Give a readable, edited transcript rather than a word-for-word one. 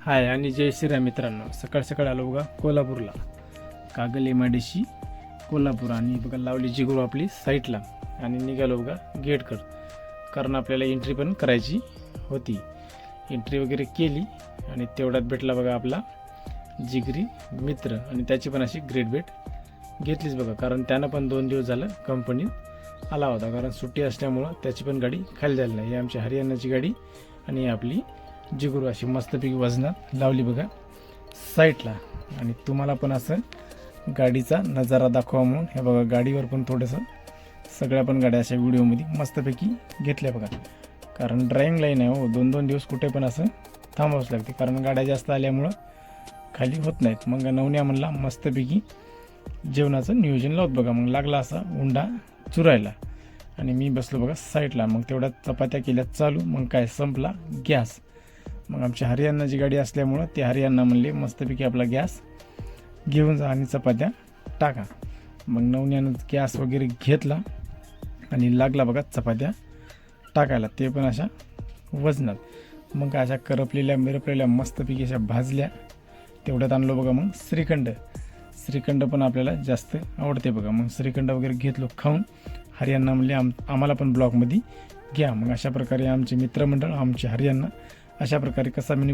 हाय आणि जय श्रीराम मित्रांनो. सकाळ सकाळ आलो बघा कोल्हापूरला, कागल MIDC कोल्हापूर. आणि बघा लावली जिगरू आपली साईटला आणि निघालो बघा गेटकडं, कारण आपल्याला एंट्री पण करायची होती. एंट्री वगैरे केली आणि तेवढ्यात भेटला बघा आपला जिगरी मित्र, आणि त्याची पण अशी ग्रेट भेट घेतलीच बघा, कारण त्यानं पण 2 दिवस झालं कंपनीत आला होता, कारण सुट्टी असल्यामुळं त्याची पण गाडी खाली झाली नाही. ही आमची हरियाणाची गाडी आणि आपली जिगरू अशी मस्तपैकी वजनात लावली बघा साईटला. आणि तुम्हाला पण असं गाडीचा नजारा दाखवा म्हणून हे बघा गाडीवर पण थोडंसं सगळ्या पण गाड्या अशा व्हिडिओमध्ये मस्तपैकी घेतल्या बघा, कारण ड्रायव्हिंग लाईन आहे हो. 2-2 दिवस कुठे पण असं थांबावंच लागते, कारण गाड्या जास्त आल्यामुळं खाली होत नाहीत. मग नवन्या म्हणला मस्तपैकी जेवणाचं नियोजन लावत बघा. मग लागला असा उंडा चुरायला आणि मी बसलो बघा साईडला. मग तेवढ्यात चपात्या केल्या चालू. मग काय संपला गॅस. मग आमची हरियाणाची गाडी असल्यामुळं ते हरियाणा म्हणले मस्तपैकी आपला गॅस घेऊन जा आणि चपात्या टाका. मग नवन्यानं गॅस वगैरे घेतला आणि लागला बघा चपात्या टाकायला, ते पण अशा वजनात. मग अशा करपलेल्या मिरपलेल्या मस्तपैकी अशा भाजल्या. तेवढ्यात आणलो बघा मग श्रीखंड पण आपल्याला जास्त आवडते बघा. मग श्रीखंड वगैरे घेतलो खाऊन. हरियाणा म्हणले आम्हाला पण ब्लॉगमध्ये घ्या. मग अशा प्रकारे आमचे मित्रमंडळ आमचे हरियाणा अशा प्रकारे कसा मिनी